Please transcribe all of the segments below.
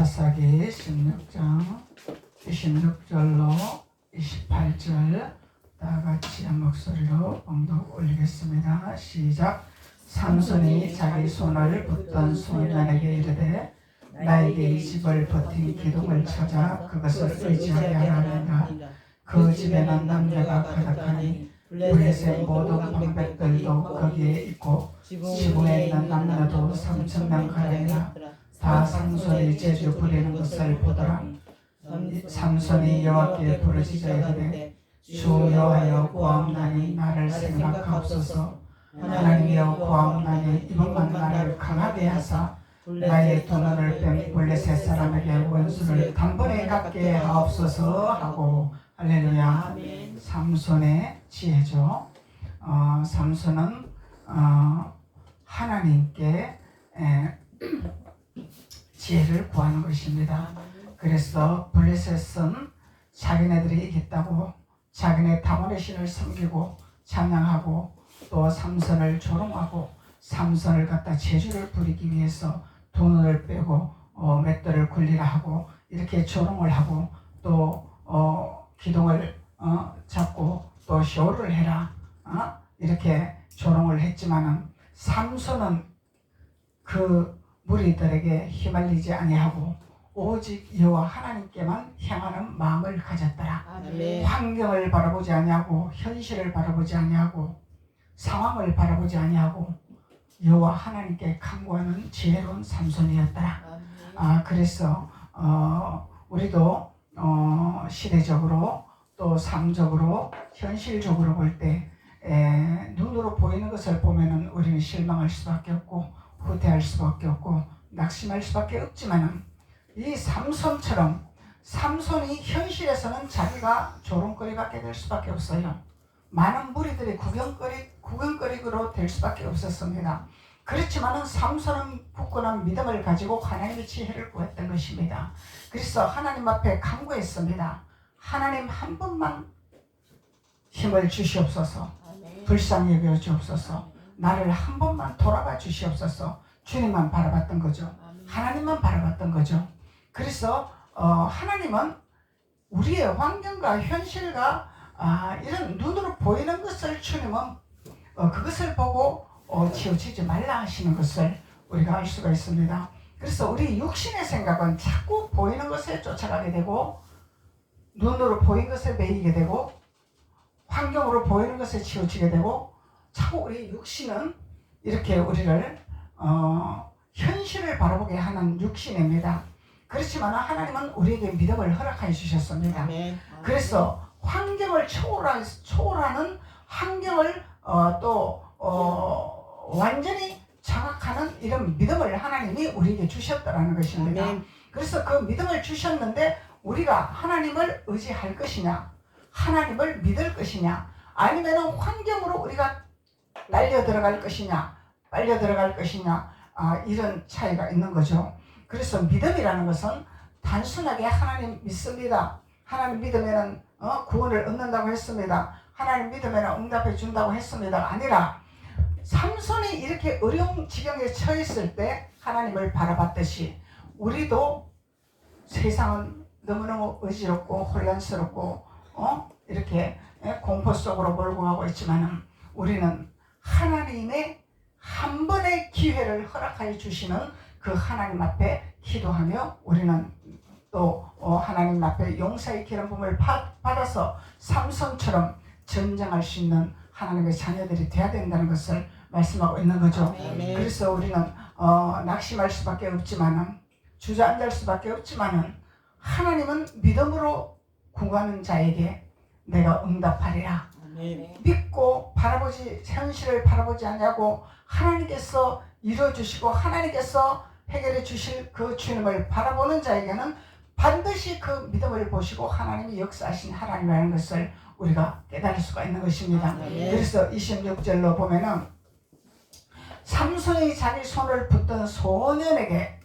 사사기 16장 26절로 28절 다 같이 한 목소리로 봉독 올리겠습니다. 시작. 삼손이 자기 손을 붙던 소년에게 이르되 나에게 이 집을 버틴 기둥을 찾아 그것을 의지하게 하라니라. 그 집에는 남녀가 가득하니 블레셋의 모든 방백들도 거기에 있고 지붕에 있는 남녀도 3,000명 가량이라. 다 삼손이 제주 부리는 것을 보더라. 삼손이 여호와께 부르짖어 이르되 주 여호와여 구하옵나니 나를 생각하옵소서. 하나님이여 구하옵나니 이번만 나를 강하게 하사 나의 두 눈을 뺀 블레셋 사람에게 원수를 단번에 갚게 하옵소서 하고. 할렐루야. 삼손의 지혜죠. 삼손은 하나님께 지혜를 구하는 것입니다. 그래서 블레셋은 자기네들이 이겼다고 자기네 다원의 신을 섬기고 찬양하고 또 삼손을 조롱하고 삼손을 갖다 제주를 부리기 위해서 돈을 빼고 맷돌을 굴리라 하고 이렇게 조롱을 하고 또 기둥을 잡고 또 쇼를 해라 이렇게 조롱을 했지만은 삼손은 그 무리들에게 휘말리지 아니하고 오직 여호와 하나님께만 향하는 마음을 가졌더라. 아멘. 환경을 바라보지 아니하고 현실을 바라보지 아니하고 상황을 바라보지 아니하고 여호와 하나님께 간구하는 지혜로운 삼손이었더라. 그래서 우리도 시대적으로 또 삶적으로 현실적으로 볼 때 눈으로 보이는 것을 보면은 우리는 실망할 수밖에 없고 후퇴할 수밖에 없고 낙심할 수밖에 없지만은 이 삼손처럼 삼손이 현실에서는 자기가 조롱거리 받게 될 수밖에 없어요. 많은 무리들이 구경거리로 될 수밖에 없었습니다. 그렇지만은 삼손은 굳건한 믿음을 가지고 하나님의 지혜를 구했던 것입니다. 그래서 하나님 앞에 간구했습니다. 하나님 한 분만 힘을 주시옵소서. 불쌍히 여겨 주옵소서. 나를 한 번만 돌아봐 주시옵소서. 주님만 바라봤던 거죠. 하나님만 바라봤던 거죠. 그래서 하나님은 우리의 환경과 현실과 이런 눈으로 보이는 것을 주님은 그것을 보고 치우치지 말라 하시는 것을 우리가 알 수가 있습니다. 그래서 우리 육신의 생각은 자꾸 보이는 것에 쫓아가게 되고 눈으로 보이는 것에 매이게 되고 환경으로 보이는 것에 치우치게 되고 자꾸 우리 육신은 이렇게 우리를 현실을 바라보게 하는 육신입니다. 그렇지만 하나님은 우리에게 믿음을 허락해 주셨습니다. 그래서 환경을 초월하는 환경을 완전히 장악하는 이런 믿음을 하나님이 우리에게 주셨다는 것입니다. 그래서 그 믿음을 주셨는데 우리가 하나님을 의지할 것이냐 하나님을 믿을 것이냐 아니면 환경으로 우리가 날려 들어갈 것이냐 빨려 들어갈 것이냐 이런 차이가 있는 거죠. 그래서 믿음이라는 것은 단순하게 하나님 믿습니다. 하나님 믿으면 구원을 얻는다고 했습니다. 하나님 믿으면 응답해 준다고 했습니다. 아니라 삼손이 이렇게 어려운 지경에 처했을 때 하나님을 바라봤듯이 우리도 세상은 너무너무 어지럽고 혼란스럽고 이렇게 공포 속으로 몰고 가고 있지만 우리는 하나님의 한 번의 기회를 허락하여 주시는 그 하나님 앞에 기도하며 우리는 또 하나님 앞에 용서의 기름 부음을 받아서 삼손처럼 전쟁할 수 있는 하나님의 자녀들이 되어야 된다는 것을 말씀하고 있는 거죠. 그래서 우리는 낙심할 수밖에 없지만은 주저앉을 수밖에 없지만은 하나님은 믿음으로 구하는 자에게 내가 응답하리라. 믿고 현실을 바라보지 않냐고 하나님께서 이루어주시고 하나님께서 해결해 주실 그 주님을 바라보는 자에게는 반드시 그 믿음을 보시고 하나님이 역사하신 하나님이라는 것을 우리가 깨달을 수가 있는 것입니다. 그래서 26절로 보면은 삼손이 자기 손을 붙던 소년에게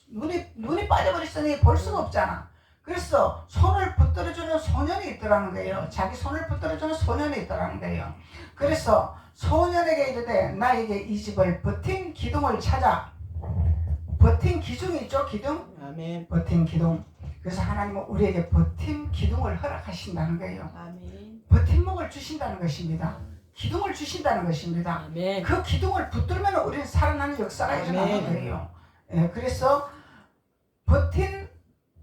눈이 빠져버렸으니 볼 수가 없잖아. 그래서 손을 붙들어주는 소년이 있더라는 거예요. 자기 손을 붙들어주는 소년이 있더라는 거예요. 그래서 소년에게 이르되 나에게 이 집을 버틴 기둥을 찾아 버팀 기둥이 있죠. 기둥. 아멘. 버팀 기둥. 그래서 하나님은 우리에게 버팀 기둥을 허락하신다는 거예요. 아멘. 버팀목을 주신다는 것입니다. 기둥을 주신다는 것입니다. 아멘. 그 기둥을 붙들면 우리는 살아나는 역사가 일어나는 거예요. 예, 그래서 버틴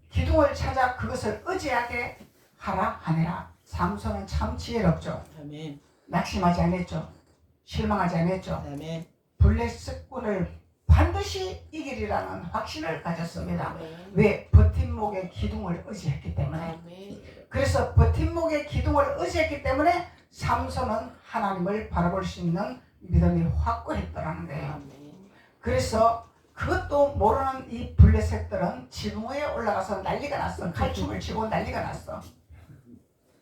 기둥을 찾아 그것을 의지하게 하라 하니라. 삼손은 참 지혜롭죠. 아멘. 낙심하지 않았죠. 실망하지 않았죠. 아멘. 블레셋군을 반드시 이기리라는 확신을 가졌습니다. 아멘. 왜? 버팀목의 기둥을 의지했기 때문에. 아멘. 그래서 버팀목의 기둥을 의지했기 때문에 삼손은 하나님을 바라볼 수 있는 믿음이 확고했더라는 거예요. 아멘. 그래서 그것도 모르는 이 블레셋들은 지붕 위에 올라가서 난리가 났어. 칼춤을 치고 난리가 났어.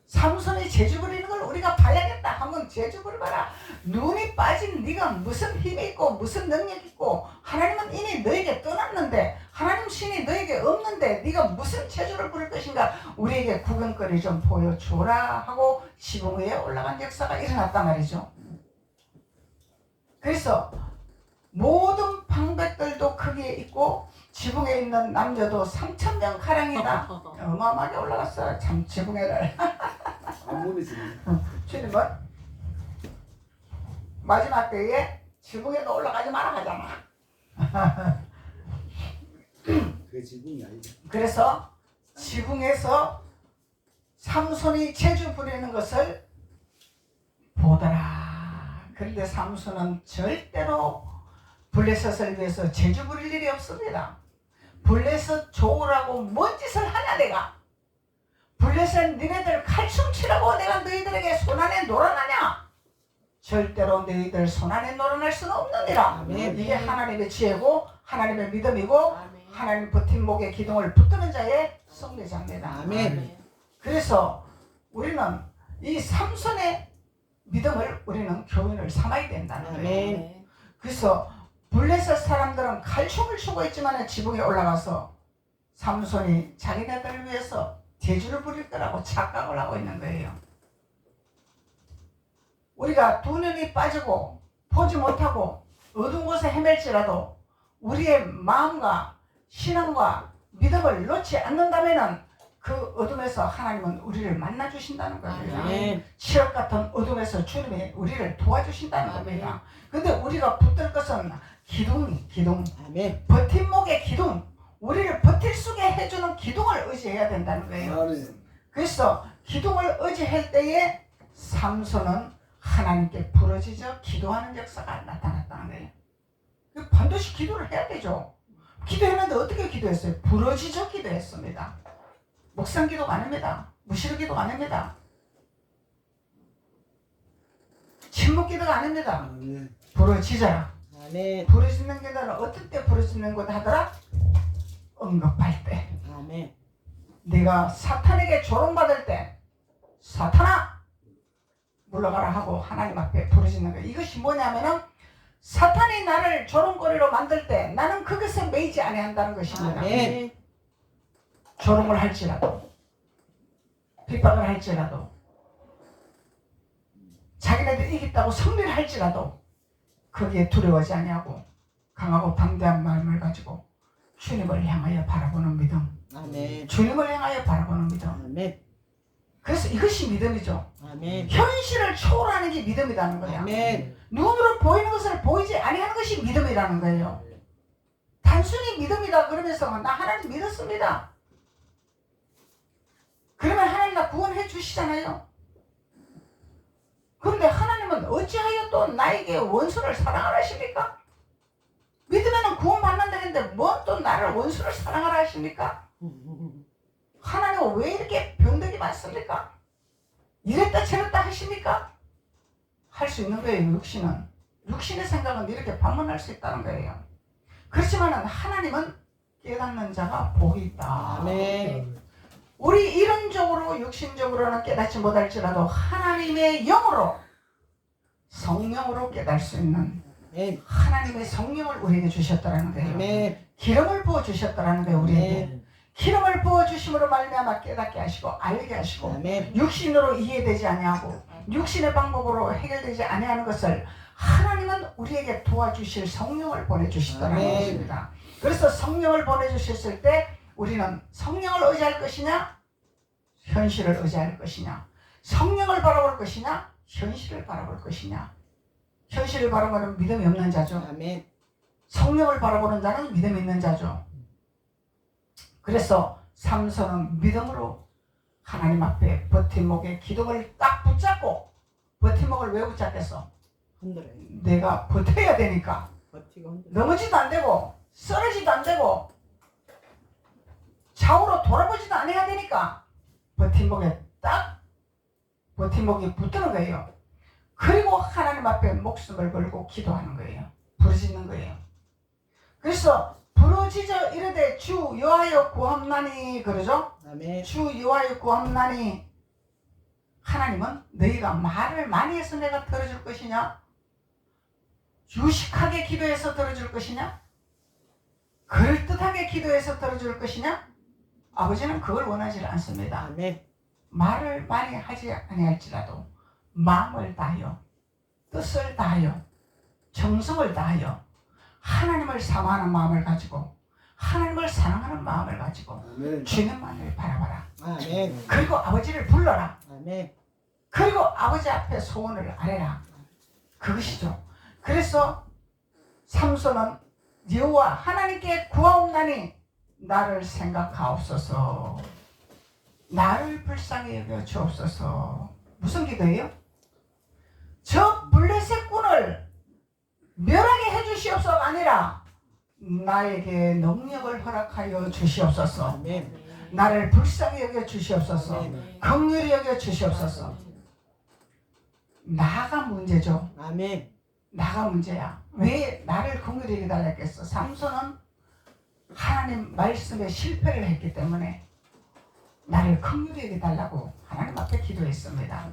삼손이 재주 부리는 걸 우리가 봐야겠다. 한번 재주 부려봐라. 눈이 빠진 네가 무슨 힘이 있고 무슨 능력이 있고 하나님은 이미 너에게 떠났는데 하나님 신이 너에게 없는데 네가 무슨 재주를 부릴 것인가. 우리에게 구경거리 좀 보여줘라 하고 지붕 위에 올라간 역사가 일어났단 말이죠. 그래서 모든 방백들도 크게 있고 지붕에 있는 남녀도 3,000명 가량이다. 어마어마하게 올라갔어요. 참 지붕에를. 주님은 마지막 때에 지붕에도 올라가지 마라 하잖아. 그 지붕이 아니죠. 그래서 지붕에서 삼손이 재주 부리는 것을 보더라. 그런데 삼손은 절대로 블레셋을 위해서 재주 부릴 일이 없습니다. 블레셋 좋으라고 뭔 짓을 하냐 내가. 블레셋 니네들 칼춤 치라고 내가 너희들에게 손안에 놀아나냐. 절대로 너희들 손안에 놀아날 수는 없느니라. 아멘. 이게 하나님의 지혜고 하나님의 믿음이고 아멘. 하나님 버팀목의 기둥을 붙드는 자의 승리자입니다. 아멘. 그래서 우리는 이 삼손의 믿음을 우리는 교훈을 삼아야 된다는 거예요. 아멘. 그래서 블레셋 사람들은 칼춤을 추고 있지만 지붕에 올라가서 삼손이 자기네들을 위해서 재주를 부릴 거라고 착각을 하고 있는 거예요. 우리가 두 눈이 빠지고 보지 못하고 어두운 곳에 헤맬지라도 우리의 마음과 신앙과 믿음을 놓지 않는다면 그 어둠에서 하나님은 우리를 만나 주신다는 겁니다. 아멘. 칠흑 같은 어둠에서 주님이 우리를 도와주신다는 아멘. 겁니다. 근데 우리가 붙들 것은 기둥, 아멘. 버팀목의 기둥, 우리를 버틸 수 있게 해주는 기둥을 의지해야 된다는 거예요. 아멘. 그래서 기둥을 의지할 때에 삼손은 하나님께 부러지죠. 기도하는 역사가 나타났다는 거예요. 반드시 기도를 해야 되죠. 기도했는데 어떻게 기도했어요? 부러지죠 기도했습니다. 묵상 기도가 아닙니다. 무시르 기도가 아닙니다. 침묵 기도가 아닙니다. 아멘. 부러지자. 아멘. 부러지는 기도는 어떨 때 부러지는 것 하더라? 응급할 때. 아멘. 네가 사탄에게 조롱받을 때 사탄아 물러가라 하고 하나님 앞에 부르짖는 거예요. 이것이 뭐냐면은 사탄이 나를 조롱거리로 만들 때 나는 그것에 매이지 아니한다는 것입니다. 아멘. 조롱을 할지라도 핍박을 할지라도 자기네들 이겼다고 승리를 할지라도 거기에 두려워하지 아니하고 강하고 담대한 마음을 가지고 주님을 향하여 바라보는 믿음, 아멘. 주님을 향하여 바라보는 믿음. 아멘. 그래서 이것이 믿음이죠. 아멘. 현실을 초월하는 게 믿음이라는 거야. 아멘. 눈으로 보이는 것을 보이지 아니하는 것이 믿음이라는 거예요. 단순히 믿음이다 그러면서 나 하나님 믿었습니다. 그러면 하나님 나 구원해 주시잖아요. 그런데 하나님은 어찌하여 또 나에게 원수를 사랑하라 하십니까? 믿으면 구원받는다 했는데 뭔 또 나를 원수를 사랑하라 하십니까? 하나님은 왜 이렇게 변덕이 많습니까? 이랬다 저랬다 하십니까? 할 수 있는 거예요. 육신의 생각은 이렇게 방문할 수 있다는 거예요. 그렇지만 하나님은 깨닫는 자가 복이 있다. 아멘. 우리 이론적으로 육신적으로는 깨닫지 못할지라도 하나님의 영으로 성령으로 깨달을 수 있는 아멘. 하나님의 성령을 우리에게 주셨다는 거예요. 아멘. 기름을 부어 주셨다는 거예요. 우리에게 아멘. 기름을 부어 주심으로 말미암아 깨닫게 하시고 알게 하시고 아멘. 육신으로 이해되지 아니하고 육신의 방법으로 해결되지 아니하는 것을 하나님은 우리에게 도와주실 성령을 보내주시더라는 아멘. 것입니다. 그래서 성령을 보내주셨을 때 우리는 성령을 의지할 것이냐 현실을 의지할 것이냐, 성령을 바라볼 것이냐 현실을 바라볼 것이냐. 현실을 바라보는 믿음이 없는 자죠. 아멘. 성령을 바라보는 자는 믿음이 있는 자죠. 그래서 삼손은 믿음으로 하나님 앞에 버팀목에 기둥을 딱 붙잡고, 버팀목을 왜 붙잡겠어? 흔들어요. 내가 버텨야 되니까. 버티고 흔들어. 넘어지도 안 되고 쓰러지도 안 되고 좌우로 돌아보지도 않아야 되니까 버팀목에 딱 버팀목이 붙드는 거예요. 그리고 하나님 앞에 목숨을 걸고 기도하는 거예요. 부르짖는 거예요. 그래서 부르짖어 이르되 주 여호와여 구함나니 그러죠. 아멘. 주 여호와여 구함나니. 하나님은 너희가 말을 많이 해서 내가 들어줄 것이냐, 유식하게 기도해서 들어줄 것이냐, 그럴듯하게 기도해서 들어줄 것이냐. 아버지는 그걸 원하지 않습니다. 아멘. 말을 많이 하지 아니할지라도 마음을 다하여 뜻을 다하여 정성을 다하여 하나님을 사모하는 마음을 가지고 하나님을 사랑하는 마음을 가지고 아멘. 주님만을 바라봐라. 아멘. 그리고 아버지를 불러라. 아멘. 그리고 아버지 앞에 소원을 아뢰라. 그것이죠. 그래서 삼손은 여호와 하나님께 구하옵나니 나를 생각하옵소서, 나를 불쌍히 여겨 주옵소서. 무슨 기도예요? 저 블레셋 군을 멸하게 해주시옵소서가 아니라 나에게 능력을 허락하여 주시옵소서, 아멘. 나를 불쌍히 여겨 주시옵소서, 아멘. 긍휼히 여겨 주시옵소서. 나가 문제죠. 아멘. 나가 문제야. 왜 나를 긍휼히 여겨달라 했겠어? 삼손은 하나님 말씀에 실패를 했기 때문에 나를 긍휼히 여겨달라고 하나님 앞에 기도했습니다.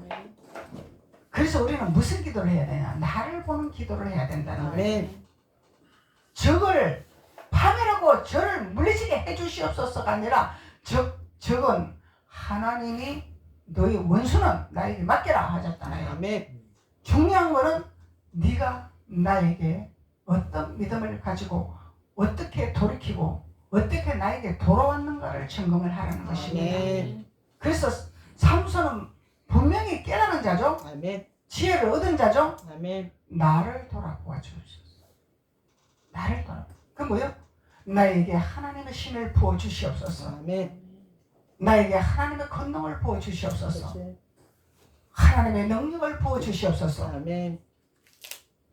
그래서 우리는 무슨 기도를 해야 되냐? 나를 보는 기도를 해야 된다는 거예요. 아멘. 적을 파멸하고 저를 물리치게 해주시옵소서가 아니라 적은 하나님이 너희 원수는 나에게 맡겨라 하셨잖아요. 아멘. 중요한 거는 네가 나에게 어떤 믿음을 가지고 어떻게 돌이키고 어떻게 나에게 돌아왔는가를 점검을 하라는 것입니다. 아멘. 그래서 삼손은 분명히 깨달은 자죠. 아멘. 지혜를 얻은 자죠. 아멘. 나를 돌아보아 주옵소서. 나를 돌아. 그 뭐요? 나에게 하나님의 신을 부어 주시옵소서. 아멘. 나에게 하나님의 권능을 부어 주시옵소서. 그렇지. 하나님의 능력을 부어 주시옵소서. 아멘.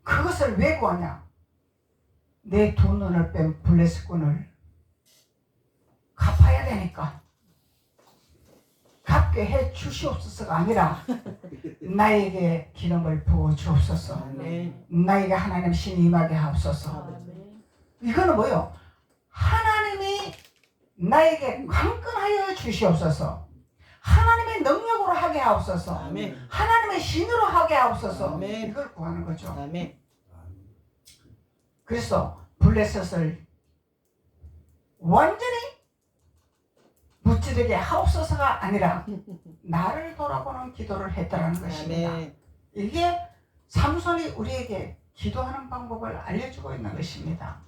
그것을 왜 구하냐? 내 두 눈을 뺀 블레셋군을 갚아야 되니까. 갚게 해 주시옵소서가 아니라 나에게 기름을 부어 주옵소서. 아멘. 나에게 하나님 신이 임하게 하옵소서. 이거는 뭐요? 하나님이 나에게 강권하여 주시옵소서. 하나님의 능력으로 하게 하옵소서. 아멘. 하나님의 신으로 하게 하옵소서. 아멘. 이걸 구하는 거죠. 아멘. 그래서 블레셋을 완전히 무찌르게 하옵소서가 아니라 나를 돌아보는 기도를 했다는 것입니다. 아멘. 이게 삼손이 우리에게 기도하는 방법을 알려주고 있는 것입니다.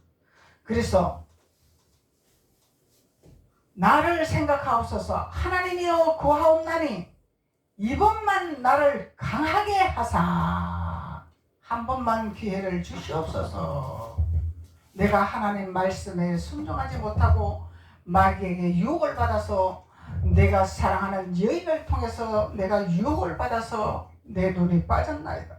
그래서 나를 생각하옵소서. 하나님이여 구하옵나니 이번만 나를 강하게 하사 한 번만 기회를 주시옵소서. 내가 하나님 말씀에 순종하지 못하고 마귀에게 유혹을 받아서 내가 사랑하는 여인을 통해서 내가 유혹을 받아서 내 눈이 빠졌나이다.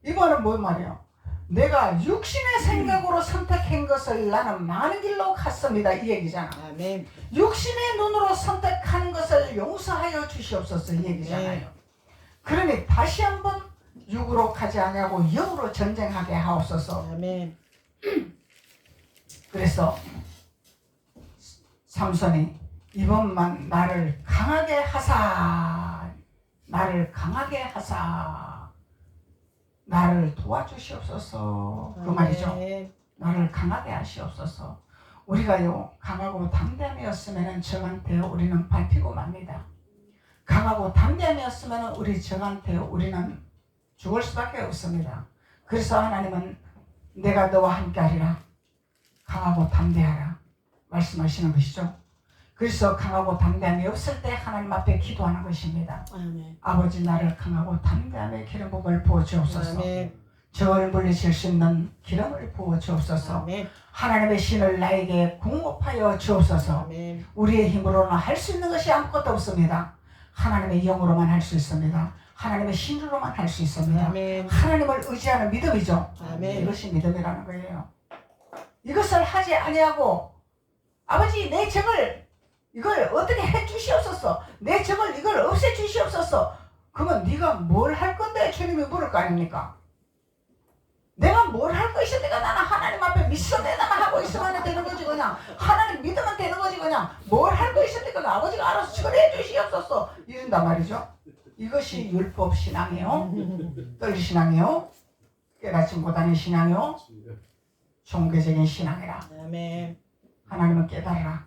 이거는 뭔 말이야? 내가 육신의 생각으로 선택한 것을 나는 많은 길로 갔습니다. 이 얘기잖아. 아멘. 육신의 눈으로 선택한 것을 용서하여 주시옵소서. 이 얘기잖아요. 그러니 다시 한번 육으로 가지 아니하고 영으로 전쟁하게 하옵소서. 아멘. 그래서 삼손이 이번만 나를 강하게 하사, 나를 강하게 하사, 나를 도와주시옵소서. 그 말이죠. 아멘. 나를 강하게 하시옵소서. 우리가요 강하고 담대함이었으면 적한테 우리는 밟히고 맙니다. 강하고 담대함이었으면 우리 적한테 우리는 죽을 수밖에 없습니다. 그래서 하나님은 내가 너와 함께하리라. 강하고 담대하라 말씀하시는 것이죠. 그래서 강하고 담대함이 없을 때 하나님 앞에 기도하는 것입니다. 아멘. 아버지 나를 강하고 담대함의 기름 부음을 부어 주옵소서. 아멘. 저를 물리칠 수 있는 기름을 부어 주옵소서. 아멘. 하나님의 신을 나에게 공급하여 주옵소서. 아멘. 우리의 힘으로는 할 수 있는 것이 아무것도 없습니다. 하나님의 영으로만 할 수 있습니다. 하나님의 신으로만 할 수 있습니다. 아멘. 하나님을 의지하는 믿음이죠. 아멘. 이것이 믿음이라는 거예요. 이것을 하지 아니하고 아버지 내 적을 이걸 어떻게 해 주시옵소서. 내 적을 이걸 없애 주시옵소서. 그러면 네가 뭘 할 건데 주님이 물을 거 아닙니까? 내가 뭘 할 것인데가 나는 하나님 앞에 믿음에다만 하고 있으면 되는 거지 그냥. 하나님 믿으면 되는 거지 그냥. 뭘 할 것인데가 아버지가 알아서 처리해 주시옵소서. 이런단 말이죠. 이것이 율법 신앙이요. 뜰 신앙이요. 깨닫지 못하는 신앙이요. 종교적인 신앙이라. 아멘. 하나님은 깨달으라.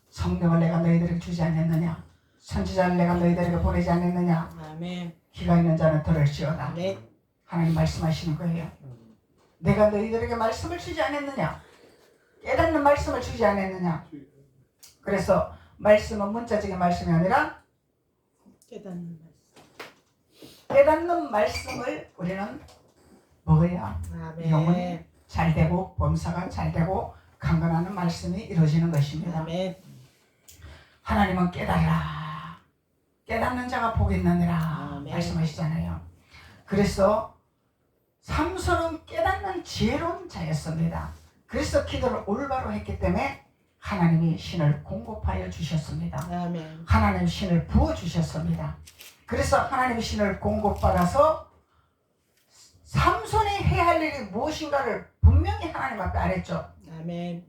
성령을 내가 너희들에게 주지 않았느냐. 선지자를 내가 너희들에게 보내지 않았느냐. 아멘. 귀가 있는 자는 들을지어다. 아멘. 하나님 말씀하시는 거예요. 내가 너희들에게 말씀을 주지 않았느냐. 깨닫는 말씀을 주지 않았느냐. 그래서 말씀은 문자적인 말씀이 아니라 깨닫는 말씀. 깨닫는 말씀을 우리는 먹어야 영혼이 아멘. 잘 되고 범사가 잘 되고 강건하는 말씀이 이루어지는 것입니다. 아멘. 하나님은 깨달으라. 깨닫는 자가 복이 있느니라 아멘. 말씀하시잖아요. 그래서 삼손은 깨닫는 지혜로운 자였습니다. 그래서 기도를 올바로 했기 때문에 하나님이 신을 공급하여 주셨습니다. 아멘. 하나님 신을 부어주셨습니다. 그래서 하나님 신을 공급받아서 삼손이 해야 할 일이 무엇인가를 분명히 하나님 앞에 알았죠. 아멘.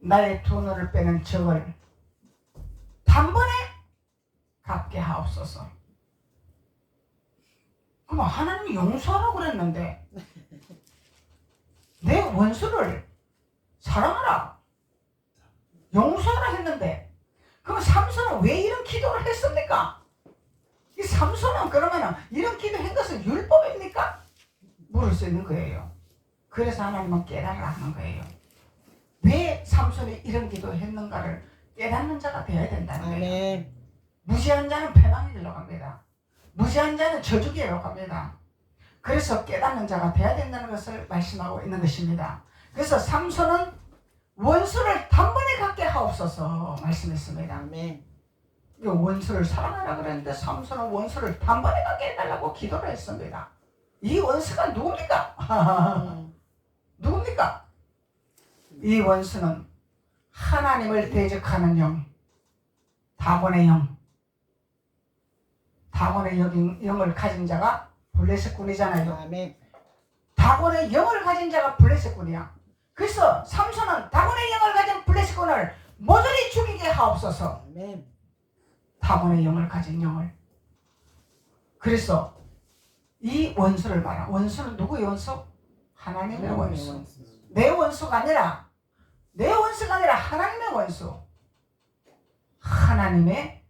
나의 두 눈을 빼는 적을 단번에 갚게 하옵소서. 그럼 하나님이 용서하라고 그랬는데 내 원수를 사랑하라 용서하라 했는데 그럼 삼손은 왜 이런 기도를 했습니까? 이 삼손은 그러면 이런 기도한 것은 율법입니까? 물을 수 있는 거예요. 그래서 하나님은 깨달으라 하는 거예요. 왜 삼손이 이런 기도했는가를 깨닫는 자가 되어야 된다는 거예요. 아멘. 무지한 자는 패망의 길로 갑니다. 무지한 자는 저주기로 갑니다. 그래서 깨닫는 자가 되어야 된다는 것을 말씀하고 있는 것입니다. 그래서 삼손은 원수를 단번에 갖게 하옵소서 말씀했습니다. 아멘. 이 원수를 사랑하라 그랬는데 삼손은 원수를 단번에 갖게 해달라고 기도를 했습니다. 이 원수가 누굽니까? 누굽니까? 이 원수는 하나님을 대적하는 영, 다곤의 영, 다곤의 영을 가진 자가 블레셋군이잖아요. 아멘. 다곤의 영을 가진 자가 블레셋군이야. 그래서 삼손은 다곤의 영을 가진 블레셋군을 모조리 죽이게 하옵소서. 아멘. 다곤의 영을 가진 영을. 그래서 이 원수를 말하. 원수는 누구의 원수? 하나님의 원수. 내 원수가 아니라 하나님의 원수. 하나님의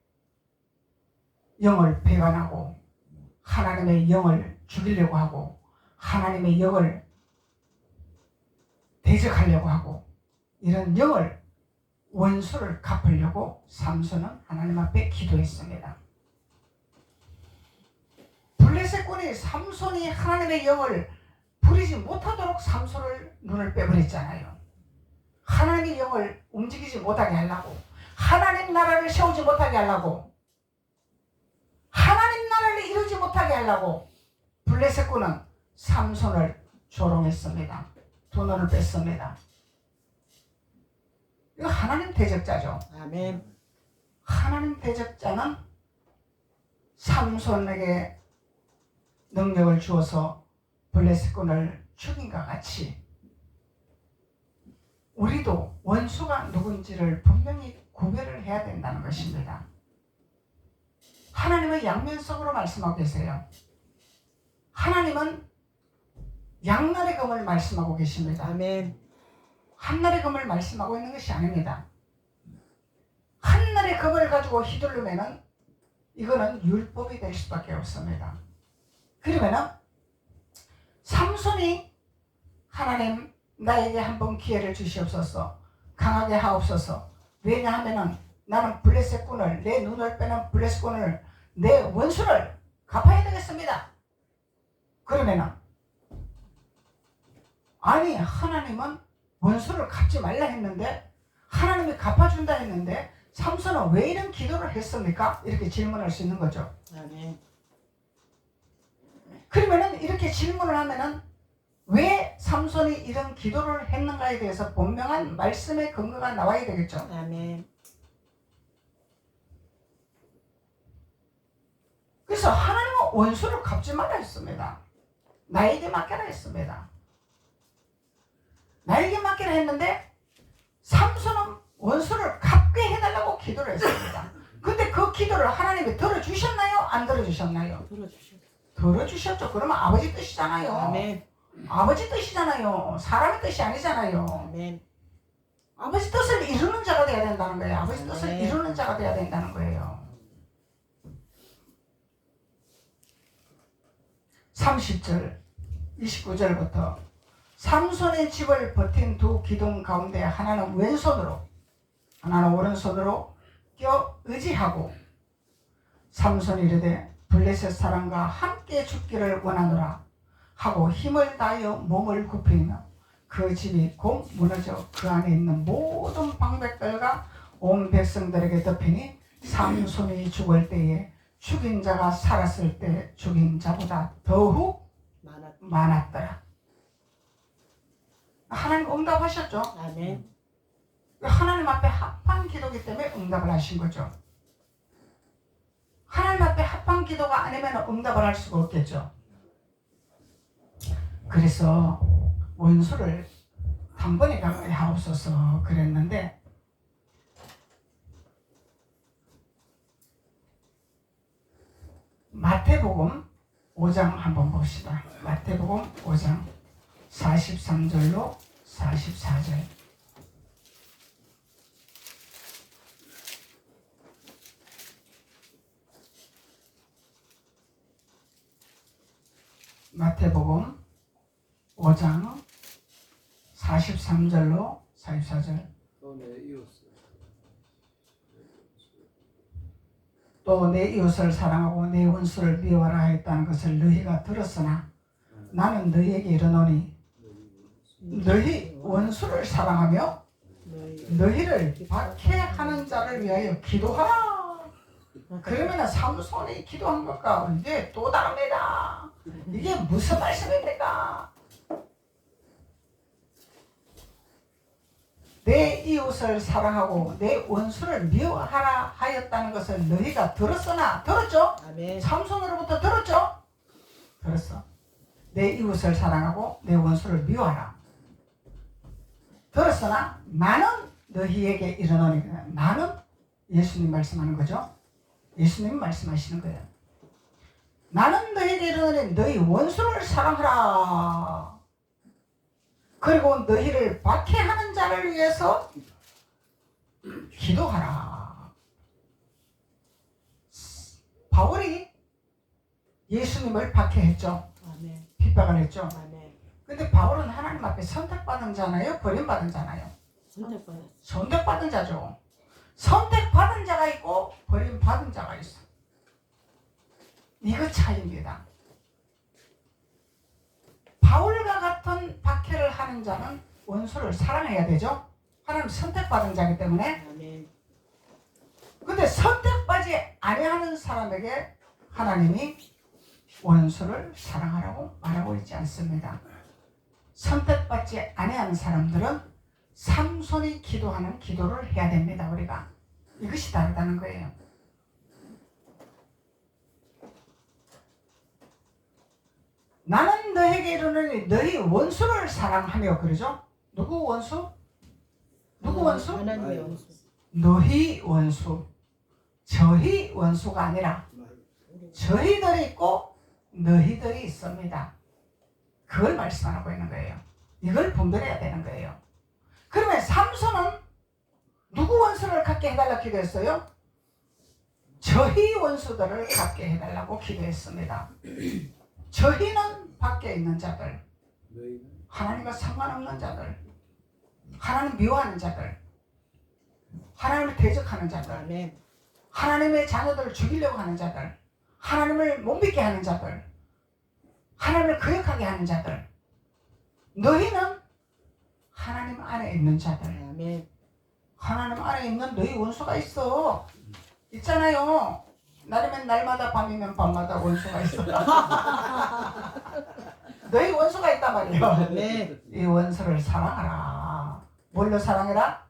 영을 배반하고 하나님의 영을 죽이려고 하고 하나님의 영을 대적하려고 하고 이런 영을 원수를 갚으려고 삼손은 하나님 앞에 기도했습니다. 블레셋군이 삼손이 하나님의 영을 부리지 못하도록 삼손을 눈을 빼버렸잖아요. 하나님의 영을 움직이지 못하게 하려고 하나님 나라를 세우지 못하게 하려고 하나님 나라를 이루지 못하게 하려고 블레셋군은 삼손을 조롱했습니다. 두 눈을 뺐습니다. 이거 하나님 대적자죠. 아멘. 하나님 대적자는 삼손에게 능력을 주어서 블레셋군을 죽인과 같이 우리도 원수가 누군지를 분명히 구별을 해야 된다는 것입니다. 하나님은 양면성으로 말씀하고 계세요. 하나님은 양날의 검을 말씀하고 계십니다. 아멘. 한날의 검을 말씀하고 있는 것이 아닙니다. 한날의 검을 가지고 휘두르면은 이거는 율법이 될 수밖에 없습니다. 그러면은 삼손이 하나님 나에게 한번 기회를 주시옵소서. 강하게 하옵소서. 왜냐하면은 나는 블레셋군을, 내 눈을 빼는 블레셋군을, 내 원수를 갚아야 되겠습니다. 그러면은 아니 하나님은 원수를 갚지 말라 했는데 하나님이 갚아준다 했는데 삼손은 왜 이런 기도를 했습니까? 이렇게 질문할 수 있는 거죠. 아멘. 그러면은 이렇게 질문을 하면은 왜 삼손이 이런 기도를 했는가에 대해서 분명한 말씀의 근거가 나와야 되겠죠. 아멘. 그래서 하나님은 원수를 갚지 말라 했습니다. 나에게 맡겨라 했습니다. 나에게 맡기라 했는데 삼손은 원수를 갚게 해달라고 기도를 했습니다. 근데 그 기도를 하나님이 들어주셨나요? 안 들어주셨나요? 들어주시오. 들어주셨죠. 그러면 아버지 뜻이잖아요. 아멘. 아버지 뜻이잖아요. 사람의 뜻이 아니잖아요. 아멘. 아버지 뜻을 이루는 자가 돼야 된다는 거예요. 아버지 뜻을 네. 이루는 자가 돼야 된다는 거예요. 30절 29절부터 삼손의 집을 버틴 두 기둥 가운데 하나는 왼손으로 하나는 오른손으로 껴 의지하고 삼손이 이르되 블레셋 사람과 함께 죽기를 원하노라 하고 힘을 다하여 몸을 굽히며 그 집이 곧 무너져 그 안에 있는 모든 방백들과 온 백성들에게 덮이니 삼손이 죽을 때에 죽인 자가 살았을 때 죽인 자보다 더욱 많았더라. 하나님 응답하셨죠? 아멘. 하나님 앞에 합한 기도기 때문에 응답을 하신 거죠. 하나님 앞에 합한 기도가 아니면 응답을 할 수가 없겠죠. 그래서 원수를 단번에 갚게 하옵소서 그랬는데 마태복음 5장 한번 봅시다. 마태복음 5장 43절로 44절. 마태복음 5장 43절로 44절. 또 내 이웃을 사랑하고 내 원수를 미워하라 했다는 것을 너희가 들었으나 나는 너희에게 이르노니 너희 원수를 사랑하며 너희를 박해하는 자를 위하여 기도하라. 그러면 삼손이 기도한 것과 이제 또 다릅니다. 이게 무슨 말씀입니까? 내 이웃을 사랑하고 내 원수를 미워하라 하였다는 것을 너희가 들었으나 들었죠? 아멘. 삼손으로부터 들었죠? 들었어. 내 이웃을 사랑하고 내 원수를 미워하라. 들었으나 나는 너희에게 이르노니. 나는 예수님 말씀하는 거죠. 예수님이 말씀하시는 거예요. 나는 너희에게 이르노니 너희 원수를 사랑하라. 그리고 너희를 박해하는 자를 위해서 기도하라. 바울이 예수님을 박해했죠. 아멘. 핍박을 했죠. 아멘. 근데 바울은 하나님 앞에 선택받은 자나요? 버림받은 자나요? 선택받았어. 선택받은 자죠. 선택받은 자가 있고 버림받은 자가 있어. 이거 차이입니다. 바울과 같은 박해를 하는 자는 원수를 사랑해야 되죠. 하나님 선택받은 자이기 때문에. 아멘. 근데 선택받지 아니하는 사람에게 하나님이 원수를 사랑하라고 말하고 있지 않습니다. 선택받지 아니하는 사람들은 삼손이 기도하는 기도를 해야 됩니다. 우리가 이것이 다르다는 거예요. 나는 너에게 이르노니 너희 원수를 사랑하며. 그러죠? 누구 원수? 누구 원수? 하나님의 원수. 너희 원수. 저희 원수가 아니라 저희들이 있고 너희들이 있습니다. 그걸 말씀하고 있는 거예요. 이걸 분별해야 되는 거예요. 그러면 삼손은 누구 원수를 갖게 해달라고 기도했어요? 저희 원수들을 갖게 해달라고 기도했습니다. 저희는 밖에 있는 자들, 하나님과 상관없는 자들, 하나님 미워하는 자들, 하나님을 대적하는 자들, 아멘. 하나님의 자녀들을 죽이려고 하는 자들, 하나님을 못 믿게 하는 자들, 하나님을 거역하게 하는 자들, 너희는 하나님 안에 있는 자들, 아멘. 하나님 안에 있는 너희 원수가 있어. 있잖아요. 날이면 날마다 밤이면 밤마다 원수가 있어. 너희 원수가 있단 말이에요. 아멘. 이 원수를 사랑하라. 뭘로 사랑해라?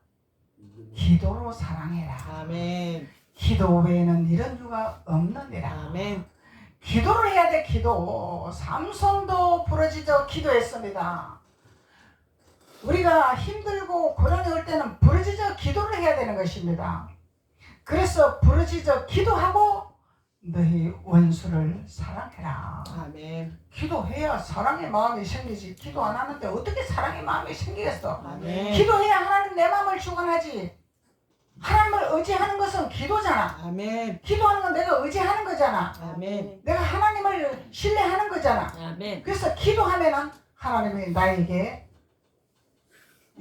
기도로 사랑해라. 아멘. 기도 외에는 이런 유가 없느니라. 아멘. 기도를 해야 돼. 기도. 삼손도 부르짖어 기도했습니다. 우리가 힘들고 고난이 올 때는 부르짖어 기도를 해야 되는 것입니다. 그래서 부르짖어 기도하고 너희 원수를 사랑해라. 아멘. 기도해야 사랑의 마음이 생기지. 기도 안 하는데 어떻게 사랑의 마음이 생기겠어? 아멘. 기도해야 하나님 내 마음을 주관하지. 하나님을 의지하는 것은 기도잖아. 아멘. 기도하는 건 내가 의지하는 거잖아. 아멘. 내가 하나님을 신뢰하는 거잖아. 아멘. 그래서 기도하면은 하나님이 나에게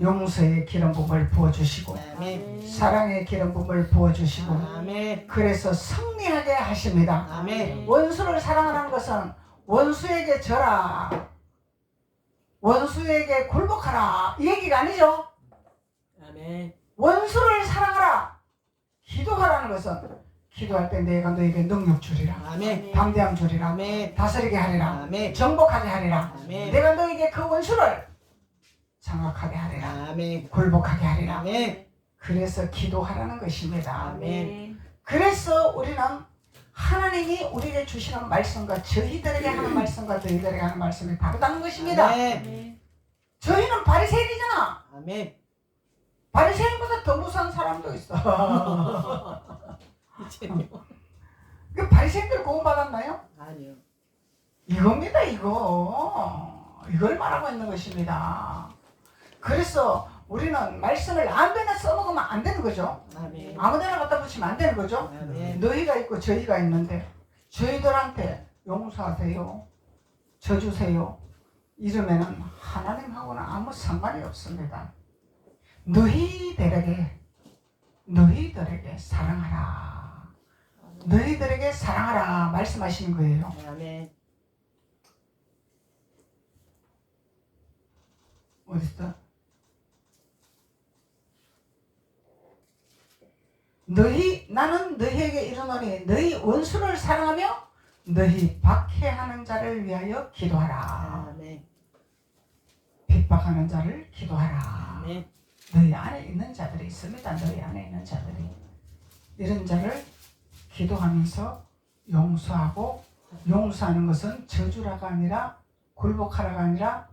용서의 기름 부음을 부어주시고 아멘. 사랑의 기름 부음을 부어주시고 아멘. 그래서 승리하게 하십니다. 아멘. 원수를 사랑하는 것은 원수에게 져라, 원수에게 굴복하라 이 얘기가 아니죠. 아멘. 원수를 사랑하라, 기도하라는 것은 기도할 때 내가 너에게 능력 주리라, 아멘. 담대함 주리라, 아멘. 다스리게 하리라, 아멘. 정복하게 하리라, 아멘. 내가 너에게 그 원수를 장악하게 하리라, 아멘. 굴복하게 하리라. 아멘. 그래서 기도하라는 것입니다. 아멘. 그래서 우리는 하나님이 우리에게 주시는 말씀과 저희들에게 하는 말씀과 너희들에게 하는 말씀이 다르다는 것입니다. 아멘. 저희는 바리새인이잖아. 아멘. 바리새인보다 더 무서운 사람도 있어. 이제요. 그 바리새인들 구원받았나요? 아니요. 이겁니다. 이걸 말하고 있는 것입니다. 그래서 우리는 말씀을 아무데나 써먹으면 안 되는 거죠. 아멘. 아무데나 갖다 붙이면 안 되는 거죠. 아멘. 너희가 있고 저희가 있는데 저희들한테 용서하세요, 저주세요 이러면은 하나님하고는 아무 상관이 없습니다. 너희들에게 사랑하라, 너희들에게 사랑하라 말씀하시는 거예요. 아멘. 어딨어? 나는 너희에게 이르노니 너희 원수를 사랑하며 너희 박해하는 자를 위하여 기도하라. 아멘. 핍박하는 자를 기도하라. 아멘. 너희 안에 있는 자들이 있습니다. 너희 안에 있는 자들이. 이런 자를 기도하면서 용서하고, 용서하는 것은 저주라가 아니라 굴복하라가 아니라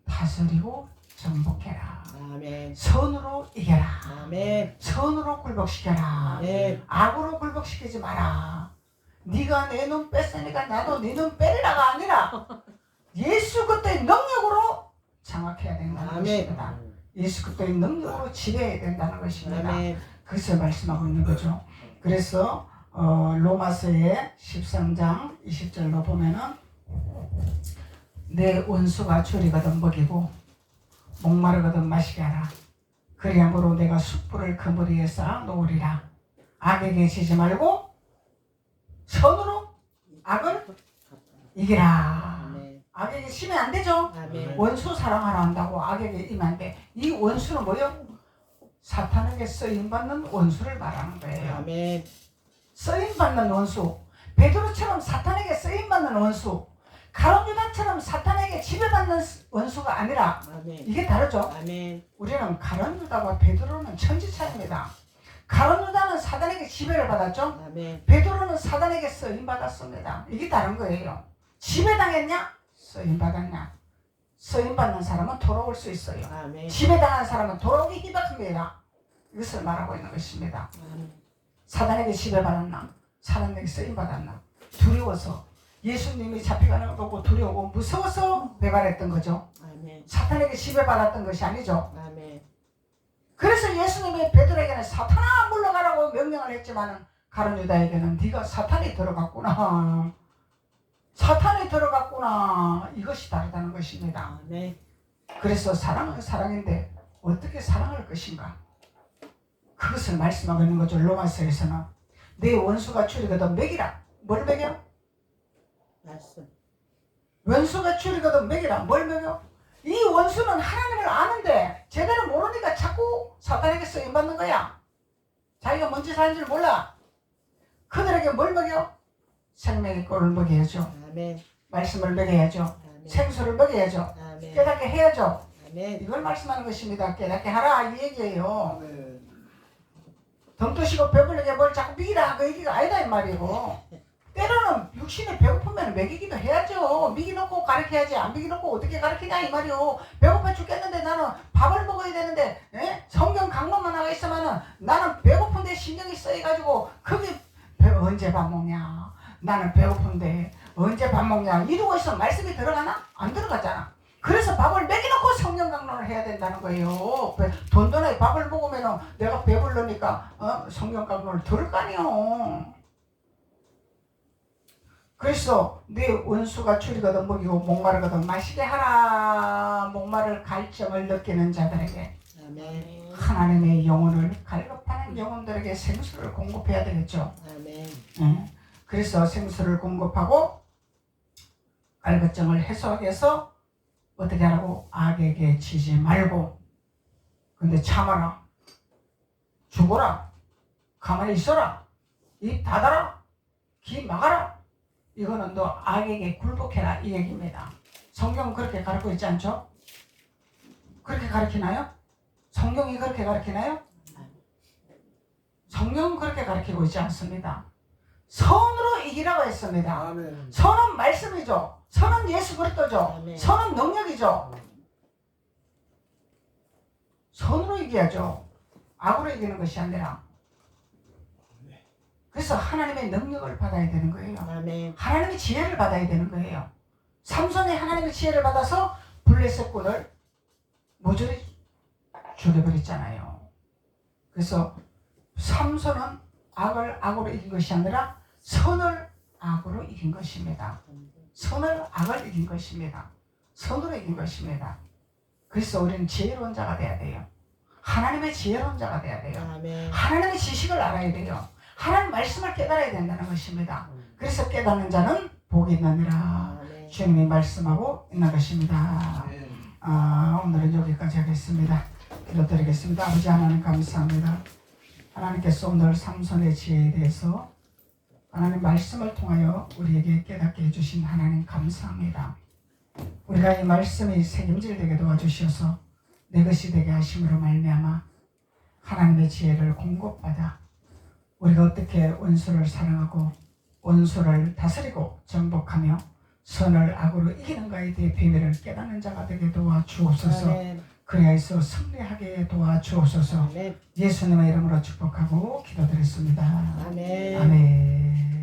다스리고 정복해라. 아멘. 선으로 이겨라. 아멘. 선으로 굴복시켜라. 아멘. 악으로 굴복시키지 마라. 네가 내 눈 뺐으니까 나도 네 눈 빼리라가 아니라 예수 그리스도의 능력으로 장악해야 된다는 아멘. 것입니다. 예수 그리스도의 능력으로 지배해야 된다는 것입니다. 아멘. 그것을 말씀하고 있는 거죠. 그래서 로마서의 13장 20절로 보면은 내 원수가 줄이거든 먹이고 목마르거든 마시게 하라. 그리함으로 내가 숯불을 그물 위에 쌓아 놓으리라. 악에게 지지 말고 선으로 악을 이기라. 아멘. 악에게 치면 안 되죠. 아멘. 원수 사랑하라 한다고 악에게 임하면 안 돼. 이 원수는 뭐요? 사탄에게 쓰임받는 원수를 말하는 거예요. 아멘. 쓰임받는 원수. 베드로처럼 사탄에게 쓰임받는 원수, 가룟 유다처럼 사탄에게 지배받는 원수가 아니라 아멘. 이게 다르죠. 아멘. 우리는 가룟 유다와 베드로는 천지차입니다. 가룟 유다는 사탄에게 지배를 받았죠. 아멘. 베드로는 사탄에게 쓰임받았습니다. 이게 다른 거예요. 지배당했냐? 쓰임받았냐? 쓰임받는 사람은 돌아올 수 있어요. 아멘. 지배당한 사람은 돌아오기 희박합니다. 이것을 말하고 있는 것입니다. 아멘. 사단에게 지배받았나? 사단에게 쓰임받았나? 두려워서, 예수님이 잡혀가는 걸 보고 두려워 무서워서 배반했던 거죠. 아멘. 사탄에게 지배받았던 것이 아니죠. 아멘. 그래서 예수님이 베드로에게는 사탄아 물러가라고 명령을 했지만은 가룟 유다에게는 네가 사탄이 들어갔구나, 사탄이 들어갔구나, 이것이 다르다는 것입니다. 아멘. 그래서 사랑은 사랑인데 어떻게 사랑할 것인가? 그것을 말씀하고 있는 거죠. 로마서에서는 내 원수가 줄이거든 먹이라. 뭘 먹여? 말씀. 원수가 줄이거든 먹이라. 뭘 먹여? 이 원수는 하나님을 아는데 제대로 모르니까 자꾸 사탄에게 쓰임받는 거야. 자기가 뭔지 사는지를 몰라. 그들에게 뭘 먹여? 생명의 꼴을 먹여야죠. 아멘. 말씀을 먹여야죠. 아멘. 생수를 먹여야죠. 아멘. 깨닫게 해야죠. 아멘. 이걸 말씀하는 것입니다. 깨닫게 하라 이 얘기예요. 아멘. 덩 뜨시고 배불리게 뭘 자꾸 미기라 그 얘기가 아니다 이 말이고, 때로는 육신이 배고프면 먹이기도 해야죠. 미기놓고 가르쳐야지. 안 미기놓고 어떻게 가르치냐 이 말이요. 배고파 죽겠는데 나는 밥을 먹어야 되는데 성경 강론만 나가 있으면은 나는 배고픈데 신경이 쓰여가지고 거기 언제 밥 먹냐, 나는 배고픈데 언제 밥 먹냐 이러고 있으면 말씀이 들어가나? 안 들어가잖아. 그래서 밥을 먹여놓고 성경 강론을 해야 된다는 거예요. 돈돈하게 밥을 먹으면 내가 배불르니까 성경 강론을 들을 거 아니요. 그래서 네 원수가 줄이거든 먹이고 목마르거든 마시게 하라. 목마를 갈증을 느끼는 자들에게, 아멘. 하나님의 영혼을 갈급하는 영혼들에게 생수를 공급해야 되겠죠. 아멘. 그래서 생수를 공급하고 갈급증을 해소하기 위해서 어떻게 하라고? 악에게 지지 말고, 근데 참아라, 죽어라, 가만히 있어라, 입 닫아라, 귀 막아라. 이거는 너 악에게 굴복해라 이 얘기입니다. 성경은 그렇게 가르치고 있지 않죠? 그렇게 가르치나요? 성경이 그렇게 가르치나요? 성경은 그렇게 가르치고 있지 않습니다. 선으로 이기라고 했습니다. 아멘. 선은 말씀이죠. 선은 예수 그리스도죠. 아멘. 선은 능력이죠. 선으로 이겨야죠. 악으로 이기는 것이 아니라. 그래서 하나님의 능력을 받아야 되는 거예요. 아멘. 하나님의 지혜를 받아야 되는 거예요. 삼손이 하나님의 지혜를 받아서 블레셋군을 모조리 죽여버렸잖아요. 그래서 삼손은 악을 악으로 이긴 것이 아니라 선을 악으로 이긴 것입니다. 선을 악을 이긴 것입니다. 선으로 이긴 것입니다. 그래서 우리는 지혜로운 자가 돼야 돼요. 하나님의 지혜로운 자가 돼야 돼요. 아멘. 하나님의 지식을 알아야 돼요. 하나님 말씀을 깨달아야 된다는 것입니다. 그래서 깨닫는 자는 복이 있느니라. 아멘. 주님이 말씀하고 있는 것입니다. 오늘은 여기까지 하겠습니다. 기도드리겠습니다. 아버지 하나님 감사합니다. 하나님께서 오늘 삼손의 지혜에 대해서 하나님 말씀을 통하여 우리에게 깨닫게 해주신 하나님 감사합니다. 우리가 이 말씀이 새김질되게 도와주셔서 내 것이 되게 하심으로 말미암아 하나님의 지혜를 공급받아 우리가 어떻게 원수를 사랑하고 원수를 다스리고 정복하며 선을 악으로 이기는가에 대해 비밀을 깨닫는 자가 되게 도와주옵소서. 아멘. 그리하여서 승리하게 도와주옵소서. 아멘. 예수님의 이름으로 축복하고 기도드렸습니다. 아멘. 아멘.